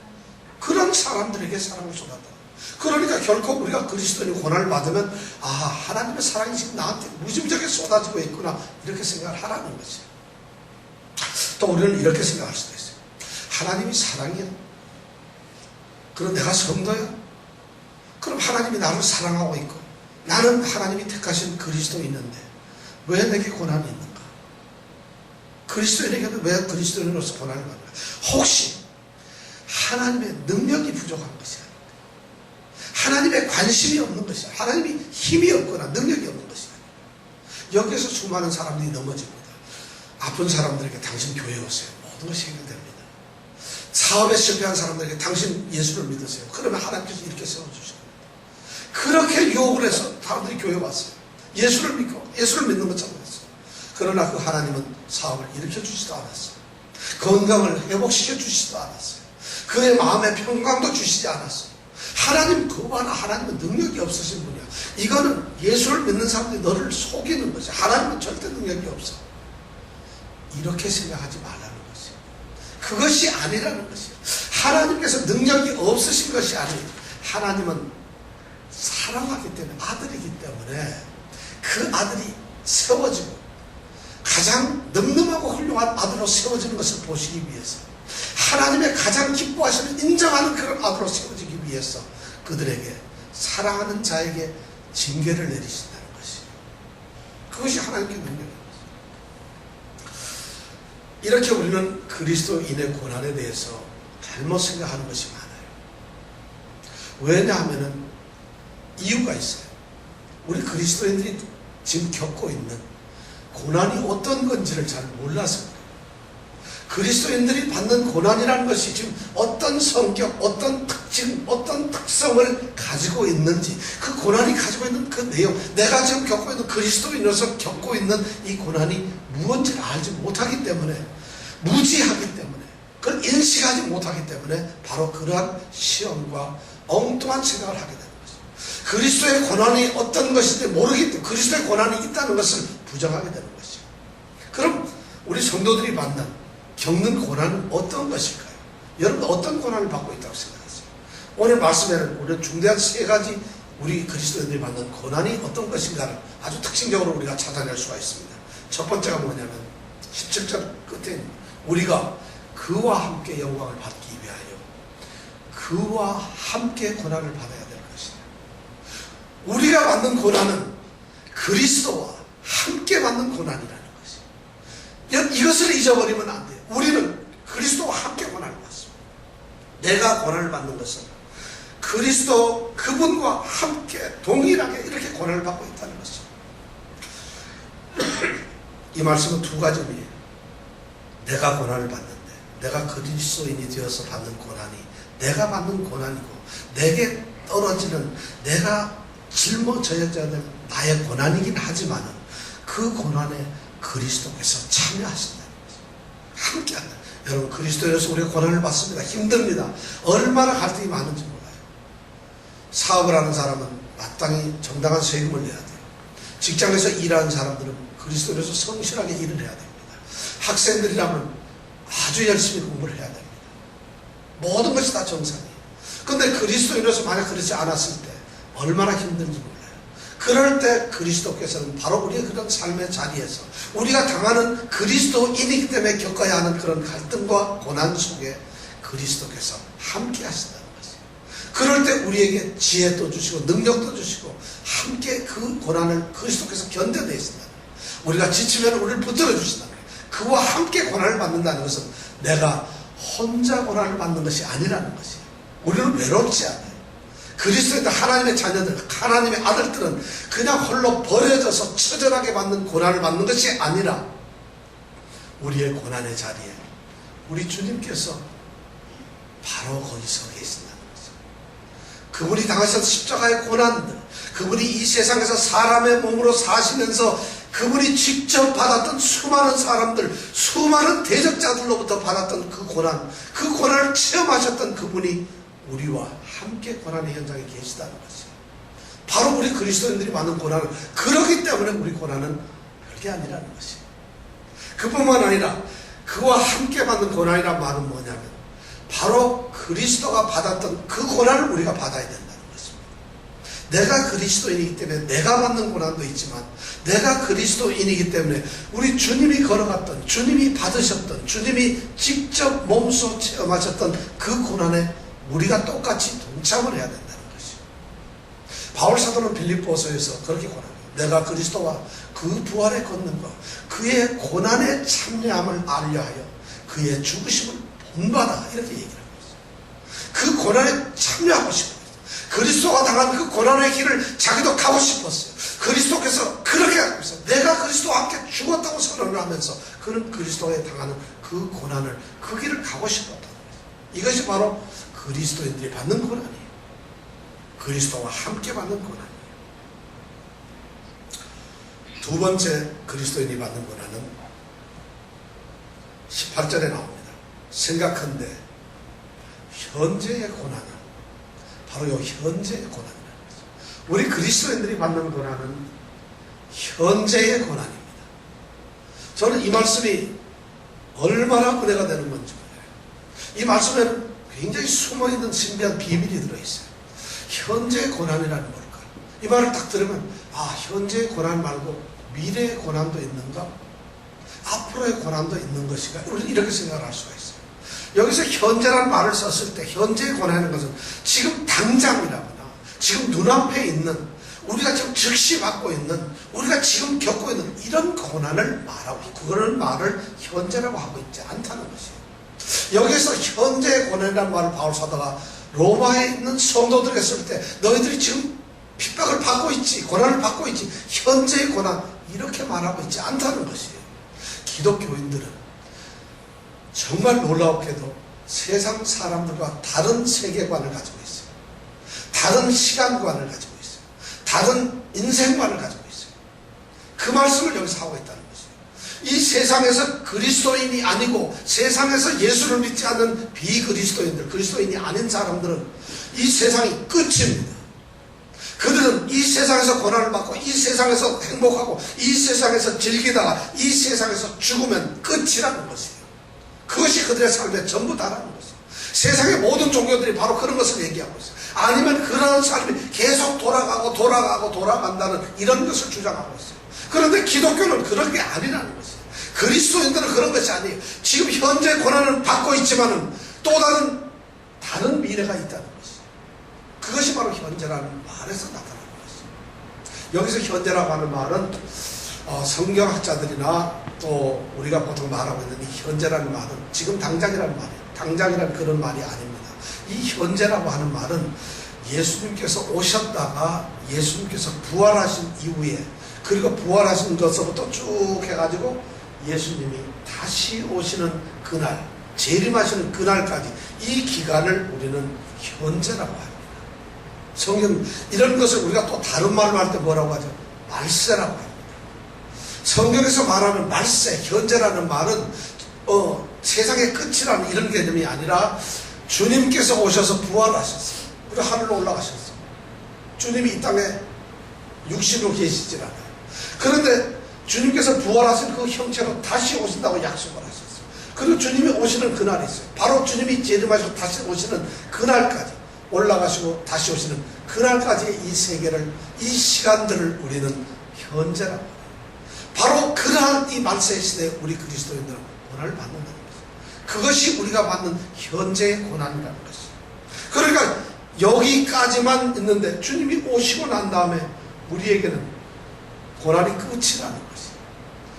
그런 사람들에게 사랑을 쏟았다. 그러니까 결코 우리가 그리스도인의 고난을 받으면 하나님의 사랑이 지금 나한테 무지무지하게 쏟아지고 있구나, 이렇게 생각을 하라는 거죠. 또 우리는 이렇게 생각할 수도 있어요. 하나님이 사랑이야? 그럼 내가 성도야? 그럼 하나님이 나를 사랑하고 있고 나는 하나님이 택하신 그리스도인인데 왜 내게 고난이 있는가? 그리스도인에게는 왜 그리스도인으로서 고난을 받는가? 혹시 하나님의 능력이 부족한 것이 아닌가? 하나님의 관심이 없는 것이 아니라, 하나님이 힘이 없거나 능력이 없는 것이 아니라, 여기에서 수많은 사람들이 넘어집니다. 아픈 사람들에게 당신 교회에 오세요. 모든 것이 해결됩니다. 사업에 실패한 사람들에게 당신 예수를 믿으세요. 그러면 하나님께서 이렇게 세워주십니다. 그렇게 유혹을 해서 사람들이 교회에 왔어요. 예수를 믿고 예수를 믿는 것처럼 했어요. 그러나 그 하나님은 사업을 일으켜주지도 않았어요. 건강을 회복시켜 주시지도 않았어요. 그의 마음의 평강도 주시지 않았어요. 하나님 그거 하나, 하나님은 능력이 없으신 분이야. 이거는 예수를 믿는 사람들이 너를 속이는 거지. 하나님은 절대 능력이 없어. 이렇게 생각하지 말라는 것이에요. 그것이 아니라는 것이에요. 하나님께서 능력이 없으신 것이 아니에요. 하나님은 사랑하기 때문에, 아들이기 때문에 그 아들이 세워지고 가장 늠름하고 훌륭한 아들로 세워지는 것을 보시기 위해서, 하나님의 가장 기뻐하시는, 인정하는 그런 아들로 세워지기 위해서 그들에게, 사랑하는 자에게 징계를 내리신다는 것이에요. 그것이 하나님의 능력입니다. 이렇게 우리는 그리스도인의 고난에 대해서 잘못 생각하는 것이 많아요. 왜냐하면 이유가 있어요. 우리 그리스도인들이 지금 겪고 있는 고난이 어떤 건지를 잘 몰라서 그래요. 그리스도인들이 받는 고난이라는 것이 지금 어떤 성격, 어떤 특징, 어떤 특성을 가지고 있는지, 그 고난이 가지고 있는 그 내용, 내가 지금 겪고 있는, 그리스도인으로서 겪고 있는 이 고난이 무언지를 알지 못하기 때문에, 무지하기 때문에, 그걸 인식하지 못하기 때문에 바로 그러한 시험과 엉뚱한 생각을 하게 되는 것입니다. 그리스도의 고난이 어떤 것인지 모르기 때문에 그리스도의 고난이 있다는 것을 부정하게 되는 것이죠. 그럼 우리 성도들이 겪는 고난은 어떤 것일까요? 여러분 어떤 고난을 받고 있다고 생각하세요? 오늘 말씀에는 우리는 중대한 세 가지 우리 그리스도인들이 받는 고난이 어떤 것인가를 아주 특징적으로 우리가 찾아낼 수가 있습니다. 첫 번째가 뭐냐면 17절 끝에 우리가 그와 함께 영광을 받기 위하여 그와 함께 고난을 받아야 될 것이다. 우리가 받는 고난은 그리스도와 함께 받는 고난이라는 것이에요. 이것을 잊어버리면 안 돼요. 우리는 그리스도와 함께 고난을 받습니다. 내가 고난을 받는 것은 그리스도 그분과 함께 동일하게 이렇게 고난을 받고 있다는 것입니다. 이 말씀은 두 가지 의미예요. 내가 고난을 받는데, 내가 그리스도인이 되어서 받는 고난이 내가 받는 고난이고, 내게 떨어지는, 내가 짊어져야 되는 나의 고난이긴 하지만 그 고난에 그리스도께서 참여하신다는 거죠. 함께한다. 여러분 그리스도인으로서 우리가 고난을 받습니다. 힘듭니다. 얼마나 갈등이 많은지 몰라요. 사업을 하는 사람은 마땅히 정당한 세금을 내야 돼요. 직장에서 일하는 사람들은 그리스도인으로서 성실하게 일을 해야 됩니다. 학생들이라면 아주 열심히 공부를 해야 됩니다. 모든 것이 다 정상이에요. 그런데 그리스도인으로서 만약 그렇지 않았을 때 얼마나 힘든지 몰라요. 그럴 때 그리스도께서는 바로 우리의 그런 삶의 자리에서 우리가 당하는 그리스도인이기 때문에 겪어야 하는 그런 갈등과 고난 속에 그리스도께서 함께 하신다는 것이에요. 그럴 때 우리에게 지혜도 주시고 능력도 주시고 함께 그 고난을 그리스도께서 견뎌내신다는 거예요. 우리가 지치면 우리를 붙들어 주신다는 거예요. 그와 함께 고난을 받는다는 것은 내가 혼자 고난을 받는 것이 아니라는 것이에요. 우리는 외롭지 않아요. 그리스도인들, 하나님의 자녀들, 하나님의 아들들은 그냥 홀로 버려져서 처절하게 받는 고난을 받는 것이 아니라 우리의 고난의 자리에 우리 주님께서 바로 거기 서 계신다는 거죠. 그분이 당하신 십자가의 고난들, 그분이 이 세상에서 사람의 몸으로 사시면서 그분이 직접 받았던 수많은 사람들, 수많은 대적자들로부터 받았던 그 고난을 체험하셨던 그분이 우리와 함께 고난의 현장에 계시다는 것이에요. 바로 우리 그리스도인들이 받는 고난은, 그렇기 때문에 우리 고난은 별게 아니라는 것이에요. 그뿐만 아니라 그와 함께 받는 고난이란 말은 뭐냐면 바로 그리스도가 받았던 그 고난을 우리가 받아야 된다는 것입니다. 내가 그리스도인이기 때문에 내가 받는 고난도 있지만, 내가 그리스도인이기 때문에 우리 주님이 걸어갔던, 주님이 받으셨던, 주님이 직접 몸소 체험하셨던 그 고난에 우리가 똑같이 동참을 해야 된다는 것이죠. 바울 사도는 빌립보서에서 그렇게 고난합니다. 내가 그리스도와 그 부활의 권능과 그의 고난에 참여함을 알려하여 그의 죽으심을 본받아, 이렇게 얘기를 합니다. 그 고난에 참여하고 싶어요. 그리스도가 당한 그 고난의 길을 자기도 가고 싶었어요. 그리스도께서 그렇게 하고 있어요. 내가 그리스도와 함께 죽었다고 선언을 하면서 그는 그리스도에 당하는 그 고난을, 그 길을 가고 싶었다는 거예요. 이것이 바로 그리스도인들이 받는 고난이에요. 그리스도와 함께 받는 고난이에요. 두 번째 그리스도인이 받는 고난은 18절에 나옵니다. 생각한데 현재의 고난은 바로 이 현재의 고난이라는 거죠. 우리 그리스도인들이 받는 고난은 현재의 고난입니다. 저는 이 말씀이 얼마나 은혜가 되는 건지 몰라요. 이 말씀에는 굉장히 숨어있는 신비한 비밀이 들어있어요. 현재의 고난이라는 뭘까? 이 말을 딱 들으면, 아, 현재의 고난 말고 미래의 고난도 있는가? 앞으로의 고난도 있는 것인가? 이렇게 생각을 할 수가 있어요. 여기서 현재라는 말을 썼을 때 현재의 고난이라는 것은 지금 당장이라거나 지금 눈앞에 있는, 우리가 지금 즉시 받고 있는, 우리가 지금 겪고 있는 이런 고난을 말하고, 그거를 말을 현재라고 하고 있지 않다는 것이에요. 여기서 현재의 고난이라는 말을 바울 사도가 로마에 있는 성도들에게 쓸 때, 너희들이 지금 핍박을 받고 있지, 고난을 받고 있지, 현재의 고난, 이렇게 말하고 있지 않다는 것이에요. 기독교인들은 정말 놀라웠게도 세상 사람들과 다른 세계관을 가지고 있어요. 다른 시간관을 가지고 있어요. 다른 인생관을 가지고 있어요. 그 말씀을 여기서 하고 있다는 것이에요. 이 세상에서 그리스도인이 아니고 세상에서 예수를 믿지 않는 비그리스도인들, 그리스도인이 아닌 사람들은 이 세상이 끝입니다. 그들은 이 세상에서 고난을 받고, 이 세상에서 행복하고, 이 세상에서 즐기다가 이 세상에서 죽으면 끝이라는 것이에요. 그것이 그들의 삶의 전부다라는 것이에요. 세상의 모든 종교들이 바로 그런 것을 얘기하고 있어요. 아니면 그런 삶이 계속 돌아간다는 이런 것을 주장하고 있어요. 그런데 기독교는 그런 게 아니라는 것이에요. 그리스도인들은 그런 것이 아니에요. 지금 현재 고난을 받고 있지만은 또 다른 미래가 있다는 것이에요. 그것이 바로 현재라는 말에서 나타나는 것이에요. 여기서 현재라고 하는 말은 성경학자들이나 또 우리가 보통 말하고 있는 이 현재라는 말은 지금 당장이라는 말이에요. 당장이라는 그런 말이 아닙니다. 이 현재라고 하는 말은 예수님께서 오셨다가 예수님께서 부활하신 이후에, 그리고 부활하신 것부터 쭉 해가지고 예수님이 다시 오시는 그날, 재림하시는 그날까지 이 기간을 우리는 현재라고 합니다. 성경 이런 것을 우리가 또 다른 말로 할 때 뭐라고 하죠? 말세라고 합니다. 성경에서 말하는 말세, 현재라는 말은 세상의 끝이라는 이런 개념이 아니라 주님께서 오셔서 부활하셨어요. 우리 하늘로 올라가셨어요. 주님이 이 땅에 육신으로 계시질 않아요. 그런데 주님께서 부활하신 그 형체로 다시 오신다고 약속을 하셨어요. 그리고 주님이 오시는 그날이 있어요. 바로 주님이 재림하시고 다시 오시는 그날까지, 올라가시고 다시 오시는 그날까지의 이 세계를, 이 시간들을 우리는 현재라고 해요. 바로 그러한 이 말세 시대에 우리 그리스도인들은 고난을 받는다는 것이에요. 그것이 우리가 받는 현재의 고난이라는 것이에요. 그러니까 여기까지만 있는데 주님이 오시고 난 다음에 우리에게는 고난이 끝이라는 것이에요.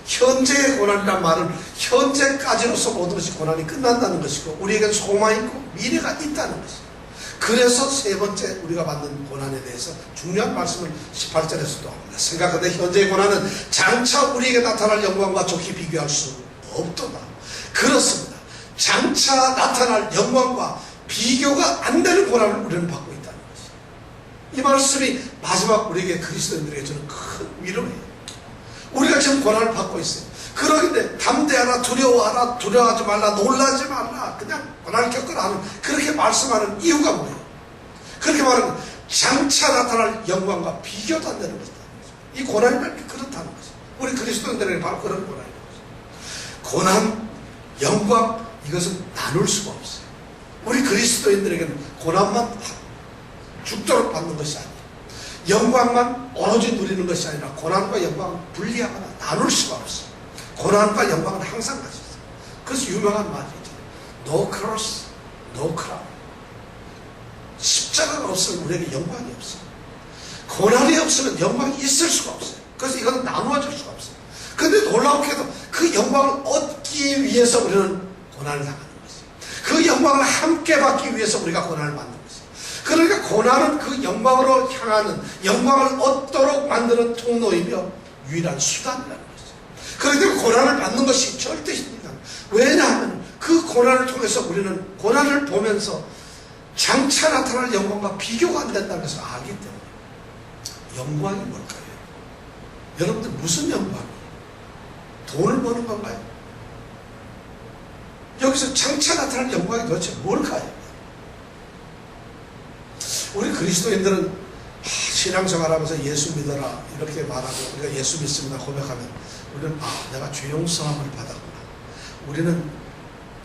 현재의 고난이란 말은 현재까지로서 모든 것이 고난이 끝난다는 것이고, 우리에게는 소망이 있고 미래가 있다는 것이에요. 그래서 세 번째 우리가 받는 고난에 대해서 중요한 말씀을 18절에서도 합니다. 생각하되 현재의 고난은 장차 우리에게 나타날 영광과 좋게 비교할 수 없도다. 그렇습니다. 장차 나타날 영광과 비교가 안 되는 고난을 우리는 받고 있다는 것이에요. 이 말씀이 마지막 우리에게 그리스도인들에게 주는 큰 위로예요. 우리가 지금 고난을 받고 있어요. 그러긴데 담대하라, 두려워하라, 두려워하지 말라, 놀라지 말라, 그냥 고난을 겪으라 하는 그렇게 말씀하는 이유가 뭐예요? 그렇게 말하는 장차 나타날 영광과 비교도 안 되는 것이다. 이 고난이라는 게 그렇다는 거죠. 우리 그리스도인들에게 바로 그런 고난인 거죠. 고난, 영광, 이것은 나눌 수가 없어요. 우리 그리스도인들에게는 고난만 죽도록 받는 것이 아니에요. 영광만 오로지 누리는 것이 아니라 고난과 영광은 분리하거나 나눌 수가 없어요. 고난과 영광은 항상 같이 있어요. 그래서 유명한 말이 있잖아요. No cross, no crown. 십자가가 없으면 우리에게 영광이 없어요. 고난이 없으면 영광이 있을 수가 없어요. 그래서 이건 나누어질 수가 없어요. 그런데 놀라우게도 그 영광을 얻기 위해서 우리는 고난을 당하는 것이에요. 그 영광을 함께 받기 위해서 우리가 고난을 받는 것이에요. 그러니까 고난은 그 영광으로 향하는, 영광을 얻도록 만드는 통로이며 유일한 수단이라는 것이죠. 그런데 고난을 받는 것이 절대 힘들다. 왜냐하면 그 고난을 통해서 우리는 고난을 보면서 장차 나타날 영광과 비교가 안 된다는 것을 알기 때문에. 영광이 뭘까요? 여러분들 무슨 영광이에요? 돈을 버는 건가요? 여기서 장차 나타날 영광이 도대체 뭘까요? 우리 그리스도인들은 신앙생활하면서 예수 믿어라 이렇게 말하고 우리가 예수 믿습니다 고백하면 우리는 내가 죄 용서함을 받았구나. 우리는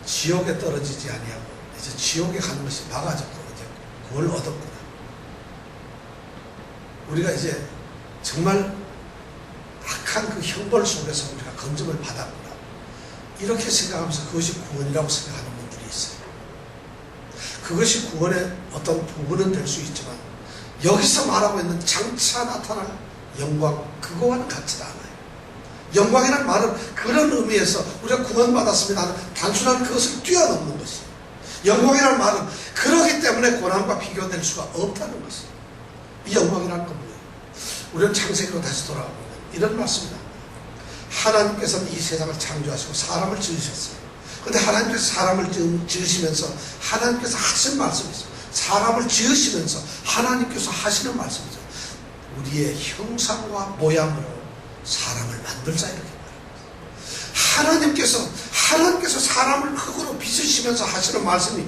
지옥에 떨어지지 아니하고 이제 지옥에 가는 것이 막아졌고 이제 그걸 얻었구나. 우리가 이제 정말 악한 그 형벌 속에서 우리가 건짐을 받았구나. 이렇게 생각하면서 그것이 구원이라고 생각하는 분들이 있어요. 그것이 구원의 어떤 부분은 될 수 있지만 여기서 말하고 있는 장차 나타날 영광, 그거와는 같지 않아요. 영광이라는 말은 그런 의미에서 우리가 구원받았습니다 하는 단순한 그것을 뛰어넘는 것이에요. 영광이라는 말은 그러기 때문에 고난과 비교될 수가 없다는 것이에요. 이 영광이라는 건 뭐예요? 우리는 창세기로 다시 돌아가면 이런 말씀입니다. 하나님께서는 이 세상을 창조하시고 사람을 지으셨어요. 그런데 하나님께서 사람을 지으시면서 하나님께서 하신 말씀이 있어요. 사람을 지으시면서 하나님께서 하시는 말씀이죠. 우리의 형상과 모양으로 사람을 만들자 이렇게 말합니다. 하나님께서 사람을 흙으로 빚으시면서 하시는 말씀이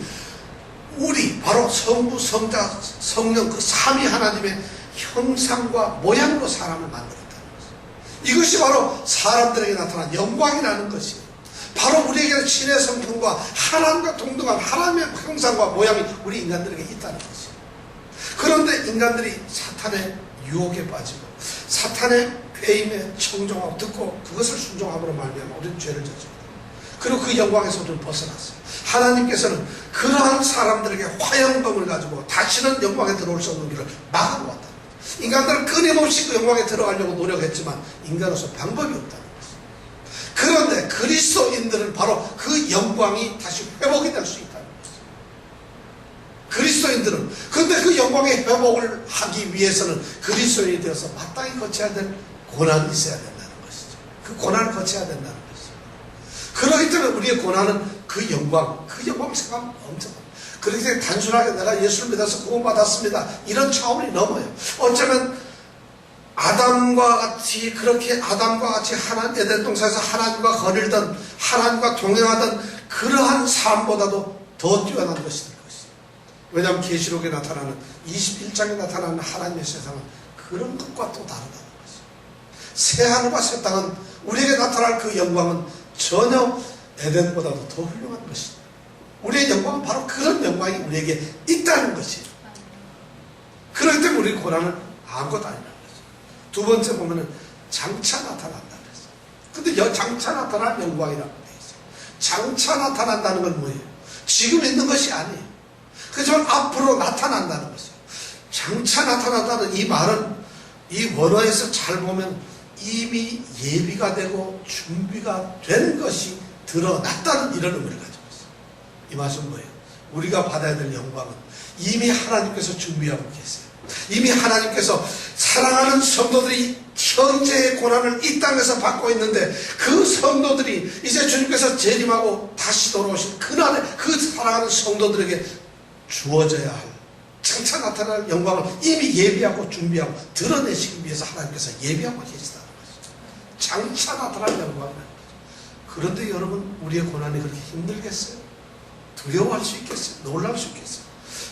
우리 바로 성부, 성자, 성령 그 삼위 하나님의 형상과 모양으로 사람을 만들었다는 것이죠. 이것이 바로 사람들에게 나타난 영광이라는 것이에요. 바로 우리에게는 신의 성품과 하나님과 동등한 하나님의 형상과 모양이 우리 인간들에게 있다는 것이에요. 그런데 인간들이 사탄의 유혹에 빠지고 사탄의 배임에 청종하고 듣고 그것을 순종함으로 말미암아 우리는 죄를 졌습니다. 그리고 그 영광에서 우리는 벗어났어요. 하나님께서는 그러한 사람들에게 화영검을 가지고 다시는 영광에 들어올 수 없는 길을 막아놓았다. 인간들은 끊임없이 그 영광에 들어가려고 노력했지만 인간으로서 방법이 없다는 것입니다. 그런데 그리스도인들은 바로 그 영광이 다시 회복이 될 수 있다는 것입니다. 그리스도인들은 그런데 그 영광의 회복을 하기 위해서는 그리스도인이 되어서 마땅히 거쳐야 될 고난이 있어야 된다는 것이죠. 그 고난을 거쳐야 된다는 것이죠. 그렇기 때문에 우리의 고난은 그 영광 생각하면 엄청납니다. 그렇기 때문에 단순하게 내가 예수를 믿어서 구원받았습니다 이런 차원이 넘어요. 어쩌면 아담과 같이 에덴 동산에서 하나님과 거닐던 하나님과 동행하던 그러한 삶보다도 더 뛰어난 것이 될 것이에요. 왜냐하면 계시록에 나타나는 21장에 나타나는 하나님의 세상은 그런 것과 또 다르다는 것이에요. 새하늘과 새 땅은 우리에게 나타날 그 영광은 전혀 에덴보다도 더 훌륭한 것이죠. 우리의 영광은 바로 그런 영광이 우리에게 있다는 것이에요. 그렇기 때문에 우리 고난은 아무것도 아니라는 거죠. 두 번째 보면은 장차 나타난다 그랬어요. 근데 장차 나타날 영광이라고 되어 있어요. 장차 나타난다는 건 뭐예요? 지금 있는 것이 아니에요. 그렇지만 앞으로 나타난다는 것이에요. 장차 나타난다는 이 말은 이 원어에서 잘 보면 이미 예비가 되고 준비가 된 것이 드러났다는 이런 의미를 가지고 있어요. 이 말은 뭐예요? 우리가 받아야 될 영광은 이미 하나님께서 준비하고 계세요. 이미 하나님께서 사랑하는 성도들이 현재의 고난을 이 땅에서 받고 있는데 그 성도들이 이제 주님께서 재림하고 다시 돌아오신 그날에 그 사랑하는 성도들에게 주어져야 할 장차 나타날 영광을 이미 예비하고 준비하고 드러내시기 위해서 하나님께서 예비하고 계시다는 것이죠. 장차 나타날 영광이라는 거죠. 그런데 여러분, 우리의 고난이 그렇게 힘들겠어요? 두려워할 수 있겠어요? 놀랄 수 있겠어요?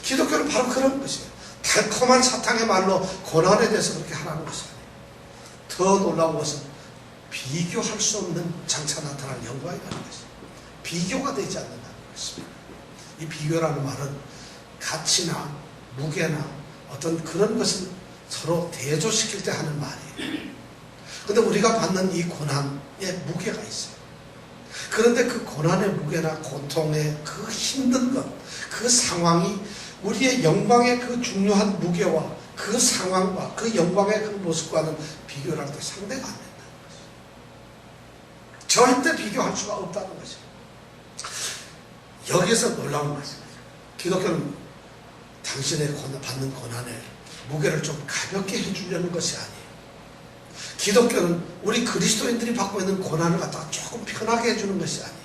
기독교는 바로 그런 것이에요. 달콤한 사탕의 말로 고난에 대해서 그렇게 하라는 것이 아니에요. 더 놀라운 것은 비교할 수 없는 장차 나타날 영광이라는 것이에요. 비교가 되지 않는다는 것입니다. 이 비교라는 말은 가치나 무게나 어떤 그런 것을 서로 대조시킬 때 하는 말이에요. 그런데 우리가 받는 이 고난에 무게가 있어요. 그런데 그 고난의 무게나 고통의 그 힘든 것, 그 상황이 우리의 영광의 그 중요한 무게와 그 상황과 그 영광의 그 모습과는 비교를 할 때 상대가 안 된다는 것이에요. 절대 비교할 수가 없다는 것이에요. 여기에서 놀라운 말씀이에요. 기독교는 당신의 받는 고난에 무게를 좀 가볍게 해주려는 것이 아니에요. 기독교는 우리 그리스도인들이 받고 있는 고난을 갖다가 조금 편하게 해주는 것이 아니에요.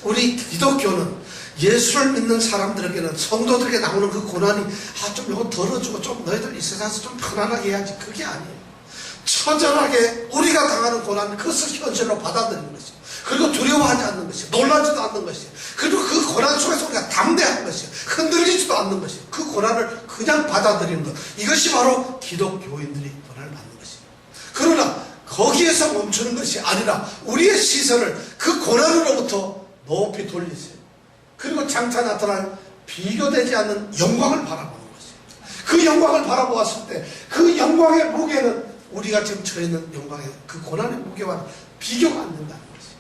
우리 기독교는 예수를 믿는 사람들에게는, 성도들에게 나오는 그 고난이 좀 이거 덜어주고 좀 너희들 이 세상에서 좀 편안하게 해야지, 그게 아니에요. 처절하게 우리가 당하는 고난, 그것을 현실로 받아들이는 것이에요. 그리고 두려워하지 않는 것이에요. 놀라지도 않는 것이에요. 그리고 그 고난 속에서 우리가 담대한 것이에요. 흔들리지도 않는 것이에요. 그 고난을 그냥 받아들이는 것, 이것이 바로 기독교인들이 고난을 받는 것이에요. 그러나 거기에서 멈추는 것이 아니라 우리의 시선을 그 고난으로부터 높이 돌리세요. 그리고 장차 나타날 비교되지 않는 영광을 바라보는 것이에요. 그 영광을 바라보았을 때 그 영광의 무게는 우리가 지금 처해 있는 영광의 그 고난의 무게와 비교가 안 된다는 것이에요.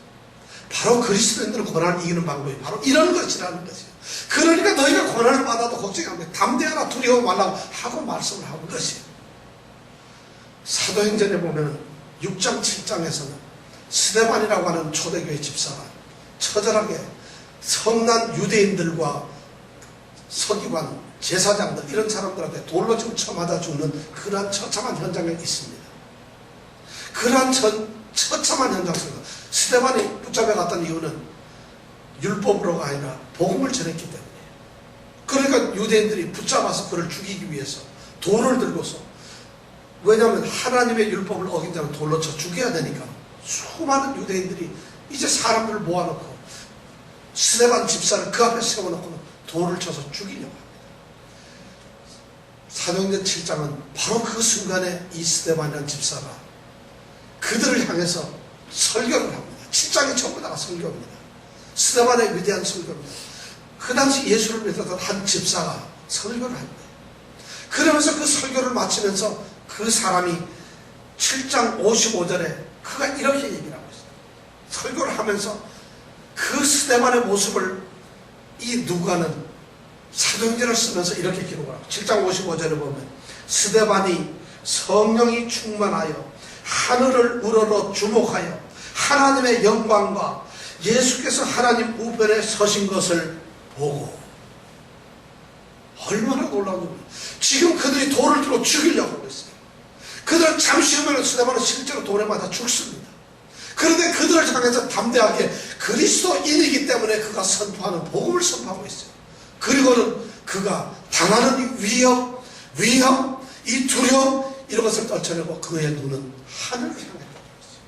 바로 그리스도인들은 고난을 이기는 방법이 바로 이런 것이라는 것이에요. 그러니까 너희가 고난을 받아도 걱정이 안 돼. 담대하라, 두려워 말라고 하고 말씀을 하는 것이에요. 사도행전에 보면 6장 7장에서는 스데반이라고 하는 초대교회 집사가 처절하게 성난 유대인들과 서기관, 제사장들 이런 사람들한테 돌로 지금 쳐맞아 죽는 그러한 처참한 현장에 있습니다. 그러한 처참한 현장 속에서 스데반이 붙잡혀 갔던 이유는 율법으로가 아니라 복음을 전했기 때문이에요. 그러니까 유대인들이 붙잡아서 그를 죽이기 위해서 돌을 들고서, 왜냐하면 하나님의 율법을 어긴 자는 돌로 쳐 죽여야 되니까 수많은 유대인들이 이제 사람들을 모아놓고 스데반 집사를 그 앞에 세워놓고 돌을 쳐서 죽이려고 합니다. 사도행전 7장은 바로 그 순간에 이 스데반이라는 집사가 그들을 향해서 설교를 합니다. 7장이 전부 다가 설교입니다. 스데반의 위대한 설교입니다. 그 당시 예수를 믿었던 한 집사가 설교를 합니다. 그러면서 그 설교를 마치면서 그 사람이 7장 55절에 그가 이렇게 얘기를 하고 있어요. 설교를 하면서 그 스데반의 모습을 이 누가는 사도행전을 쓰면서 이렇게 기록을 하고, 7장 55절에 보면 스데반이 성령이 충만하여 하늘을 우러러 주목하여 하나님의 영광과 예수께서 하나님 우편에 서신 것을 보고, 얼마나 놀라운 일이에요. 지금 그들이 돌을 들고 죽이려고 하고 있어요. 그들은 잠시 후면 스데반은 실제로 돌에 맞아 죽습니다. 그런데 그들을 향해서 담대하게 그리스도인이기 때문에 그가 선포하는 복음을 선포하고 있어요. 그리고는 그가 당하는 위험, 이 두려움, 이런 것을 떨쳐내고 그의 눈은 하늘을 향했다는 것이죠.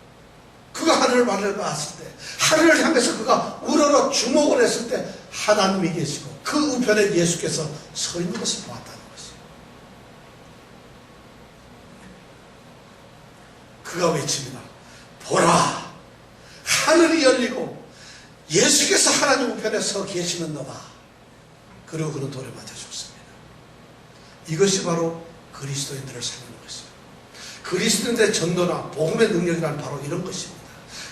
그가 하늘을 바라봤을 때, 하늘을 향해서 그가 우러러 주목을 했을 때 하나님이 계시고 그 우편에 예수께서 서 있는 것을 보았다는 것이에요. 그가 외칩니다. 보라, 하늘이 열리고 예수께서 하나님 우편에 서 계시는도다. 그리고 그는 돌에 맞아 죽습니다. 이것이 바로 그리스도인들을 살리는 것이에요. 그리스도인들의 전도나 복음의 능력이란 바로 이런 것입니다.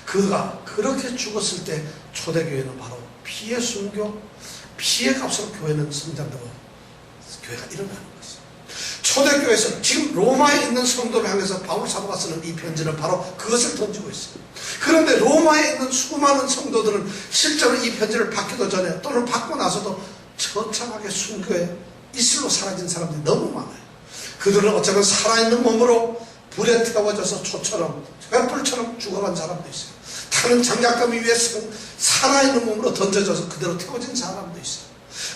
그가 그렇게 죽었을 때 초대교회는 바로 피의 순교, 피의 값으로 교회는 성장되고 교회가 일어나는 것이에요. 초대교회에서 지금 로마에 있는 성도를 향해서 바울 사도가 쓰는 이 편지는 바로 그것을 던지고 있어요. 그런데 로마에 있는 수많은 성도들은 실제로 이 편지를 받기도 전에 또는 받고 나서도 처참하게 순교에 이슬로 사라진 사람들이 너무 많아요. 그들은 어쩌면 살아있는 몸으로 불에 태워져서 초처럼 횃불처럼 죽어간 사람도 있어요. 타는 장작더미 위에 살아있는 몸으로 던져져서 그대로 태워진 사람도 있어요.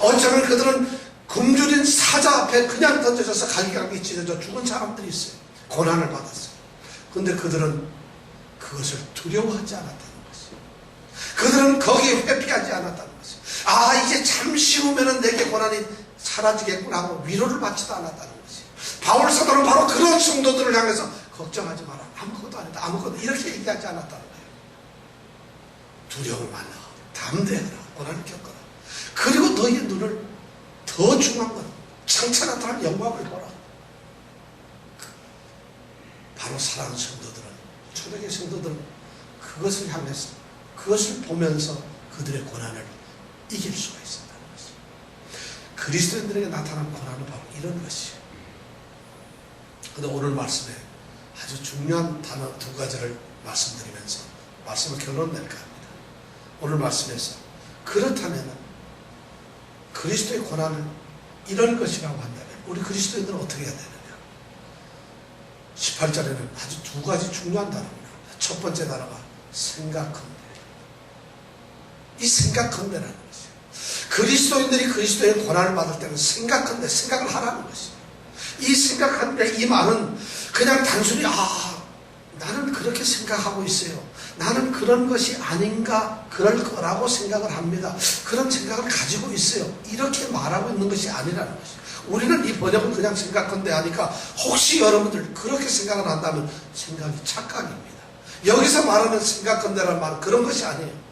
어쩌면 그들은 굶주린 사자 앞에 그냥 던져져서 갈기갈기 찢어져 죽은 사람들이 있어요. 고난을 받았어요. 그런데 그들은 그것을 두려워하지 않았다는 것이에요. 그들은 거기에 회피하지 않았다는 것이에요. 아, 이제 잠시 후면은 내게 고난이 사라지겠구나 하고 위로를 받지도 않았다는 것이에요. 바울 사도는 바로 그런 성도들을 향해서 걱정하지 마라, 아무것도 아니다, 아무것도, 이렇게 얘기하지 않았다는 거예요. 두려워 말라, 담대하라, 고난을 겪어라. 그리고 너희의 눈을 더 중요한 건 장차 나타날 영광을 보라. 바로 사랑하는 성도들은, 초대교회 성도들은 그것을 향해서, 그것을 보면서 그들의 고난을 이길 수가 있었다는 것이에요. 그리스도인들에게 나타난 고난은 바로 이런 것이에요. 그런데 오늘 말씀에 아주 중요한 단어 두 가지를 말씀드리면서 말씀을 결론 낼까 합니다. 오늘 말씀에서 그렇다면 그리스도의 고난을 이런 것이라고 한다면 우리 그리스도인들은 어떻게 해야 되느냐. 18절에는 아주 두 가지 중요한 단어입니다. 첫 번째 단어가 생각컨대. 이 생각컨대라는 것이에요. 그리스도인들이 그리스도의 고난을 받을 때는 생각컨대, 생각을 하라는 것이에요. 이 생각컨대, 이 말은 그냥 단순히 나는 그렇게 생각하고 있어요, 나는 그런 것이 아닌가, 그럴 거라고 생각을 합니다, 그런 생각을 가지고 있어요, 이렇게 말하고 있는 것이 아니라는 것이에요. 우리는 이 번역은 그냥 생각컨대 하니까 혹시 여러분들 그렇게 생각을 한다면 생각이 착각입니다. 여기서 말하는 생각컨대라는 말은 그런 것이 아니에요.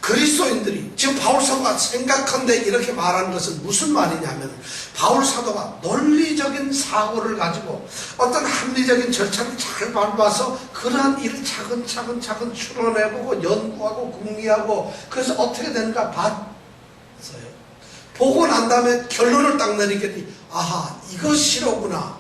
그리스도인들이 지금 바울 사도가 생각컨대 이렇게 말하는 것은 무슨 말이냐면, 바울 사도가 논리적인 사고를 가지고 어떤 합리적인 절차를 잘 밟아서 그러한 일을 차근차근 추론해보고 연구하고 궁리하고, 그래서 어떻게 되는가 봤어요. 보고 난 다음에 결론을 딱 내리겠니, 아하, 이것이로구나,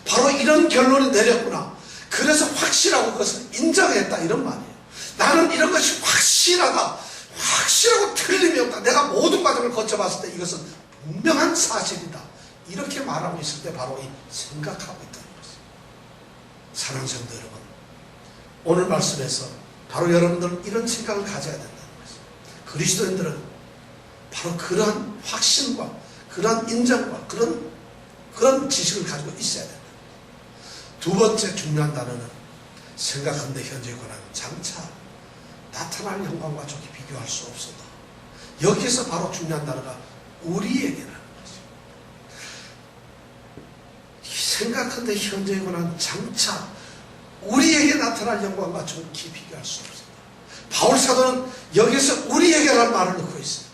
바로 이런 결론이 내렸구나, 그래서 확실하고 그것을 인정했다, 이런 말이에요. 나는 이런 것이 확실하다, 확실하고 틀림이 없다, 내가 모든 과정을 거쳐봤을 때 이것은 분명한 사실이다, 이렇게 말하고 있을 때 바로 이 생각하고 있다는 것입니다. 사랑하는 성도 여러분, 오늘 말씀에서 바로 여러분들은 이런 생각을 가져야 된다는 것입니다. 그리스도인들은 바로 그러한 확신과 그러한 인정과 그런 지식을 가지고 있어야 된다. 두 번째 중요한 단어는 생각한데 현재의 고난은 장차 나타날 영광과 좋게 비교할 수 없어도, 여기에서 바로 중요한 단어가 우리에게라는 것이죠. 생각한데 현재의 고난은 장차 우리에게 나타날 영광과 좋게 비교할 수 없어도, 바울 사도는 여기서 우리에게라는 말을 넣고 있어요.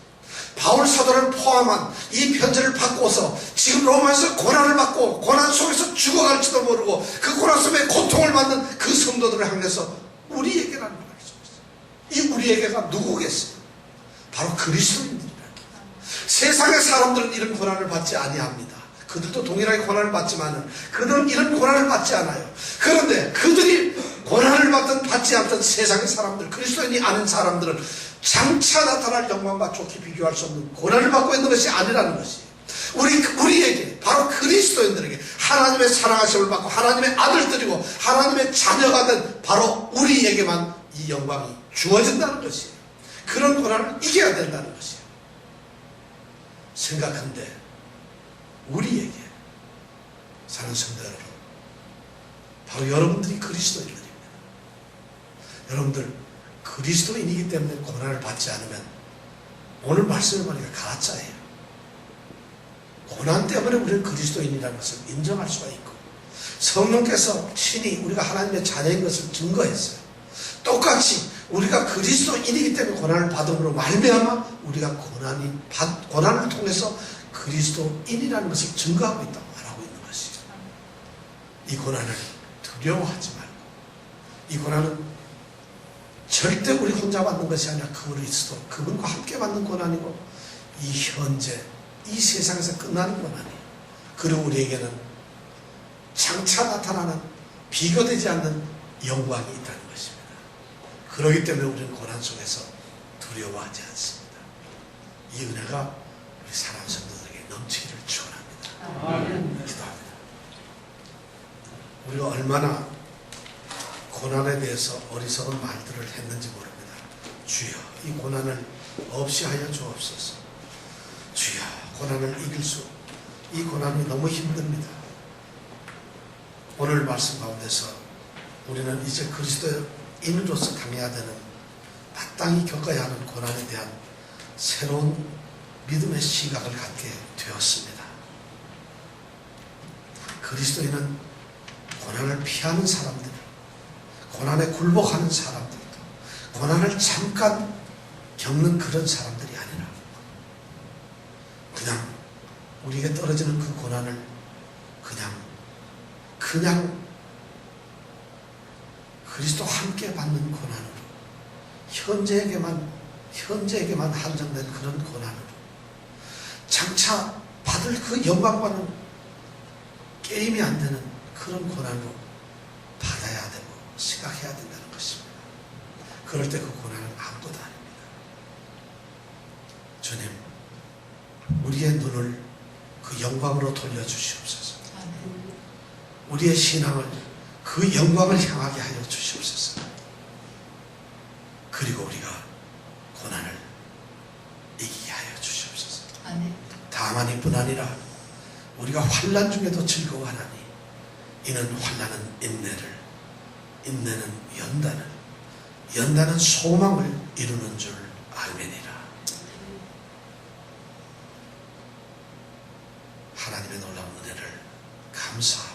바울 사도를 포함한 이 편지를 받고서 지금 로마에서 고난을 받고 고난 속에서 죽어갈지도 모르고 그 고난 속에 고통을 받는 그 성도들을 향해서 우리에게라는 말을 쓰고 있어요. 이 우리에게가 누구겠어요? 바로 그리스도인들이라는 거예요. 세상의 사람들은 이런 고난을 받지 아니합니다. 그들도 동일하게 고난을 받지만은 그들은 이런 고난을 받지 않아요. 그런데 그들이 고난을 받지 않던 세상의 사람들, 그리스도인이 아닌 사람들은 장차 나타날 영광과 좋게 비교할 수 없는 고난을 받고 있는 것이 아니라는 것이에요. 우리에게, 바로 그리스도인들에게 하나님의 사랑하심을 받고 하나님의 아들들이고 하나님의 자녀가 된 바로 우리에게만 이 영광이 주어진다는 것이에요. 그런 고난을 이겨야 된다는 것이에요. 생각한데 우리에게, 사랑하는 성도 여러분, 바로 여러분들이 그리스도인들입니다. 여러분들 그리스도인이기 때문에 고난을 받지 않으면 오늘 말씀을 보니까 가짜예요. 고난 때문에 우리는 그리스도인이라는 것을 인정할 수가 있고, 성령께서 친히 우리가 하나님의 자녀인 것을 증거했어요. 똑같이 우리가 그리스도인이기 때문에 고난을 받음으로 말미암아 우리가 고난을 통해서 그리스도인이라는 것을 증거하고 있다고 말하고 있는 것이죠. 이 고난을 두려워하지 말고, 이 고난은 절대 우리 혼자 받는 것이 아니라 그리스도, 그분과 함께 받는 고난이고, 이 현재 이 세상에서 끝나는 고난이에요. 그리고 우리에게는 장차 나타나는 비교되지 않는 영광이 있다는 것입니다. 그렇기 때문에 우리는 고난 속에서 두려워하지 않습니다. 이 은혜가 우리 사랑하는 성도들에게 넘치기를 축원합니다. 기도합니다. 우리가 얼마나 고난에 대해서 어리석은 말들을 했는지 모릅니다. 주여, 이 고난을 없이 하여 주옵소서. 주여, 고난을 이 고난이 너무 힘듭니다. 오늘 말씀 가운데서 우리는 이제 그리스도인으로서 당해야 되는, 마땅히 겪어야 하는 고난에 대한 새로운 믿음의 시각을 갖게 되었습니다. 그리스도인은 고난을 피하는 사람들, 고난에 굴복하는 사람들도, 고난을 잠깐 겪는 그런 사람들이 아니라 그냥 우리에게 떨어지는 그 고난을 그냥 그리스도와 함께 받는 고난으로, 현재에게만 한정된 그런 고난으로, 장차 받을 그 영광과는 게임이 안 되는 그런 고난으로 받아야 되고 생각해야 된다는 것입니다. 그럴 때 그 고난은 아무것도 아닙니다. 주님, 우리의 눈을 그 영광으로 돌려주시옵소서. 우리의 신앙을 그 영광을 향하게 하여 주시옵소서. 그리고 우리가 고난을 이기게 하여 주시옵소서. 다만 이뿐 아니라 우리가 환난 중에도 즐거워하나니 이는 환난은 인내를, 인내는 연단은 소망을 이루는 줄 알매니라. 하나님의 놀라운 은혜를 감사합니다.